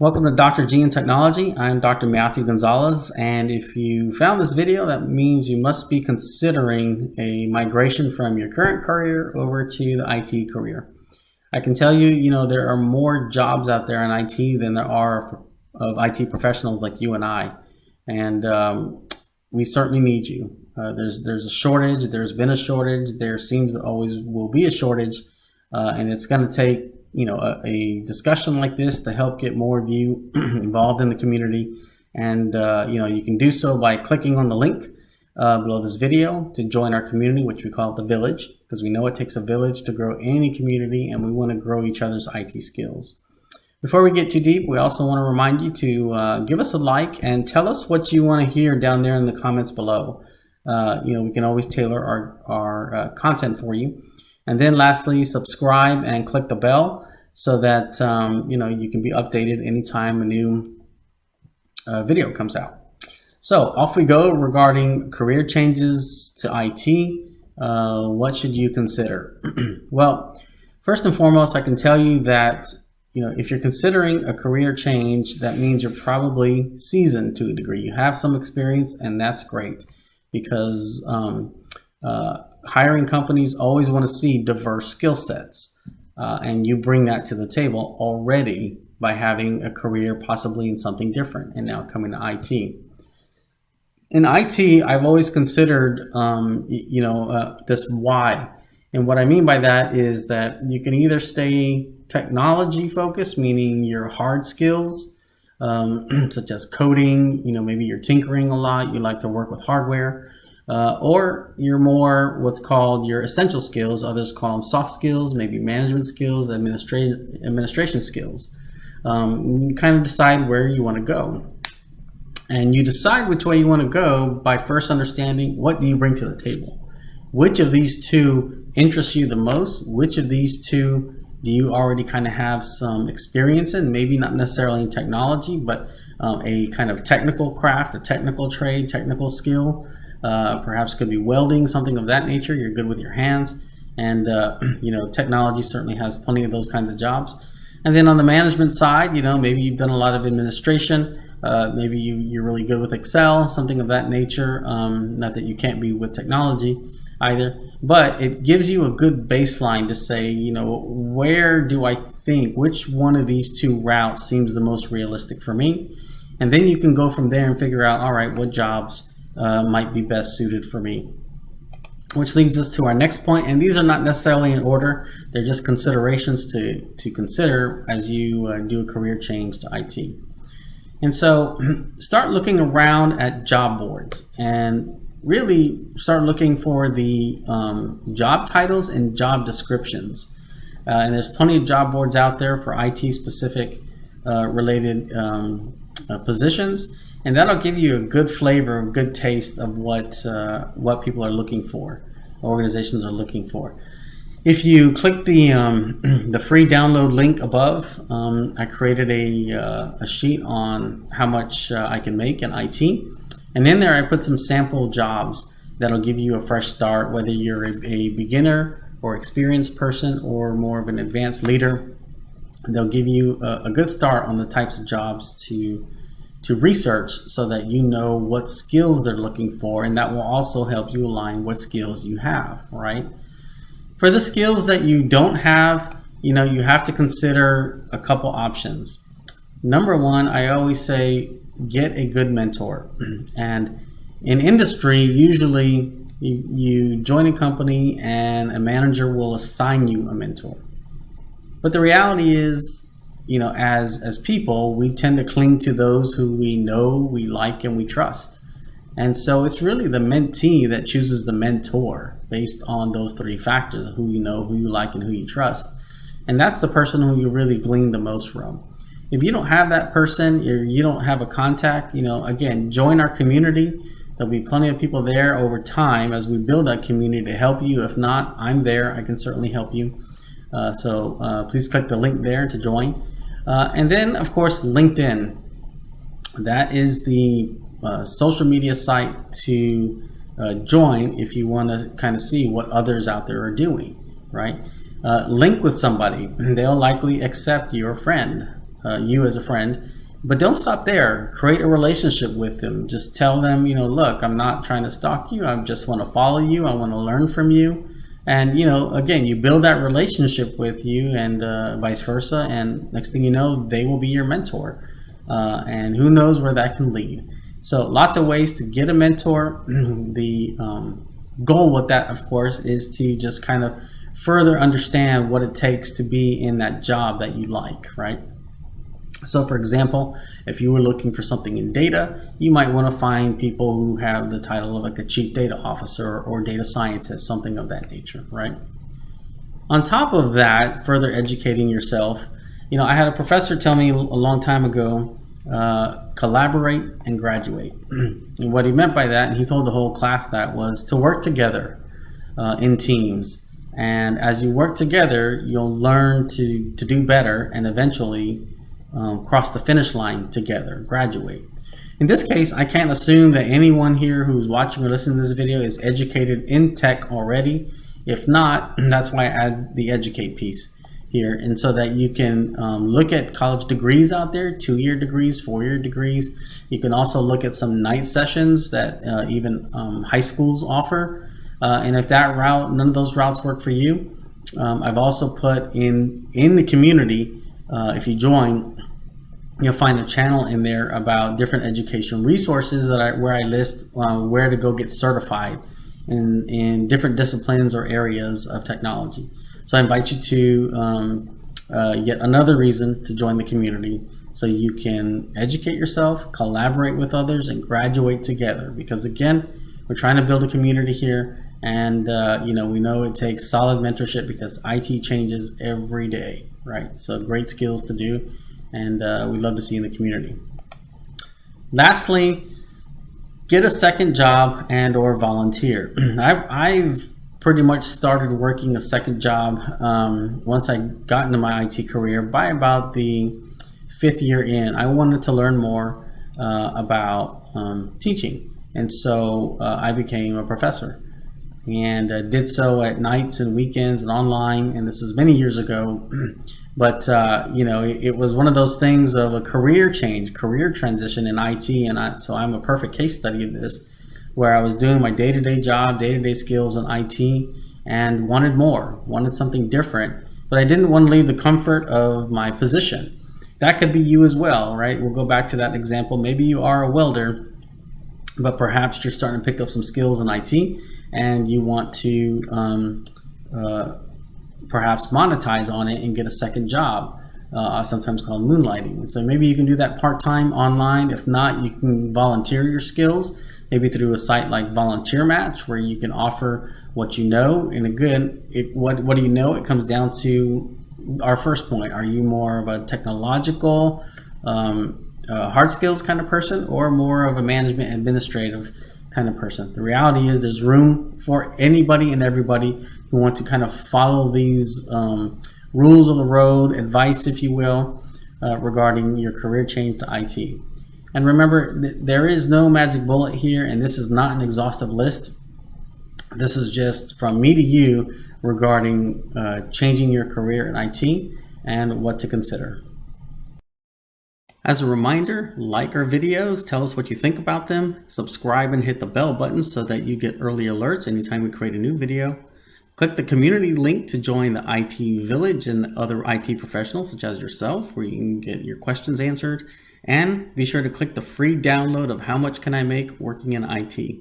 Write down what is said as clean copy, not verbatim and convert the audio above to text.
Welcome to Dr. G in Technology. I'm Dr. Matthew Gonzalez, and if you found this video, that means you must be considering a migration from your current career over to the IT career. I can tell you, there are more jobs out there in IT than there are of IT professionals like you and I, and we certainly need you. There's a shortage. There's been a shortage. There seems to always will be a shortage, and it's going to take a discussion like this to help get more of you involved in the community. And you can do so by clicking on the link below this video to join our community, which we call the village, because we know it takes a village to grow any community, and we want to grow each other's IT skills. Before we get too deep, we also want to remind you to give us a like and tell us what you want to hear down there in the comments below. We can always tailor our content for you. And then lastly, subscribe and click the bell so that you can be updated anytime a new video comes out. So off we go regarding career changes to IT. What should you consider? Well, first and foremost, I can tell you that if you're considering a career change, that means you're probably seasoned to a degree. You have some experience, and that's great because hiring companies always want to see diverse skill sets, and you bring that to the table already by having a career possibly in something different and now coming to IT. In IT, I've always considered this why, and what I mean by that is that you can either stay technology focused, meaning your hard skills such as coding, maybe you're tinkering a lot, you like to work with hardware, or you're more what's called your essential skills. Others call them soft skills, maybe management skills, administration skills. You kind of decide where you want to go. And you decide which way you want to go by first understanding what do you bring to the table. Which of these two interests you the most? Which of these two do you already kind of have some experience in? Maybe not necessarily in technology, but a kind of technical craft, a technical trade, technical skill. Perhaps could be welding, something of that nature. You're good with your hands, and technology certainly has plenty of those kinds of jobs. And then on the management side, maybe you've done a lot of administration. Maybe you're really good with Excel, something of that nature. Not that you can't be with technology either, but it gives you a good baseline to say, where do I think, which one of these two routes seems the most realistic for me? And then you can go from there and figure out, all right, what jobs might be best suited for me. Which leads us to our next point, and these are not necessarily in order. They're just considerations to consider as you do a career change to IT. And so start looking around at job boards and really start looking for the job titles and job descriptions. And there's plenty of job boards out there for IT specific related positions. And that'll give you a good flavor, a good taste of what people are looking for, organizations are looking for. If you click the free download link above, I created a sheet on how much I can make in IT. And in there I put some sample jobs that'll give you a fresh start, whether you're a beginner or experienced person or more of an advanced leader. They'll give you a good start on the types of jobs to research so that you know what skills they're looking for, and that will also help you align what skills you have, right? For the skills that you don't have, you have to consider a couple options. Number one, I always say, get a good mentor. And in industry, usually you join a company and a manager will assign you a mentor. But the reality is, as people, we tend to cling to those who we know, we like, and we trust. And so it's really the mentee that chooses the mentor based on those three factors of who you know, who you like, and who you trust. And that's the person who you really glean the most from. If you don't have that person, or you don't have a contact, again, join our community. There'll be plenty of people there over time as we build that community to help you. If not, I'm there. I can certainly help you. So please click the link there to join. And then, of course, LinkedIn. That is the social media site to join if you want to kind of see what others out there are doing, right? Link with somebody. They'll likely accept your friend. you as a friend. But don't stop there. Create a relationship with them. Just tell them, look, I'm not trying to stalk you. I just want to follow you. I want to learn from you. And, again, you build that relationship with you, and vice versa. And next thing you know, they will be your mentor. And who knows where that can lead. So lots of ways to get a mentor. The goal with that, of course, is to just kind of further understand what it takes to be in that job that you like, right? So for example, if you were looking for something in data, you might want to find people who have the title of like a chief data officer or data scientist, something of that nature, right? On top of that, further educating yourself, I had a professor tell me a long time ago, collaborate and graduate. And what he meant by that, and he told the whole class that, was to work together in teams. And as you work together, you'll learn to do better and eventually cross the finish line together, graduate. In this case, I can't assume that anyone here who's watching or listening to this video is educated in tech already. If not, that's why I add the educate piece here. And so that you can look at college degrees out there, 2-year degrees, 4-year degrees. You can also look at some night sessions that even high schools offer. And if that route, none of those routes work for you, I've also put in the community, if you join, you'll find a channel in there about different education resources where I list where to go get certified in different disciplines or areas of technology. So I invite you to yet another reason to join the community, so you can educate yourself, collaborate with others, and graduate together. Because again, we're trying to build a community here, and we know it takes solid mentorship because IT changes every day, right? So great skills to do, and we'd love to see you in the community. Lastly, get a second job and or volunteer. I've pretty much started working a second job once I got into my IT career. By about the 5th year in, I wanted to learn more about teaching, and so I became a professor, and did so at nights and weekends and online, and this was many years ago. But it was one of those things of a career transition in IT, and so I'm a perfect case study of this, where I was doing my day-to-day job, day-to-day skills in IT, and wanted something different, but I didn't want to leave the comfort of my position. That could be you as well, right? We'll go back to that example. Maybe you are a welder, but perhaps you're starting to pick up some skills in IT, and you want to perhaps monetize on it and get a second job, sometimes called moonlighting. And so maybe you can do that part-time online. If not, you can volunteer your skills, maybe through a site like Volunteer Match, where you can offer what you know. And again, what do you know? It comes down to our first point. Are you more of a technological, hard skills kind of person, or more of a management administrative kind of person? The reality is there's room for anybody and everybody who want to kind of follow these rules of the road, advice, if you will, regarding your career change to IT. And remember, there is no magic bullet here, and this is not an exhaustive list. This is just from me to you regarding changing your career in IT and what to consider. As a reminder, like our videos, tell us what you think about them, subscribe and hit the bell button so that you get early alerts anytime we create a new video. Click the community link to join the IT Village and other IT professionals such as yourself, where you can get your questions answered. And be sure to click the free download of How Much Can I Make Working in IT.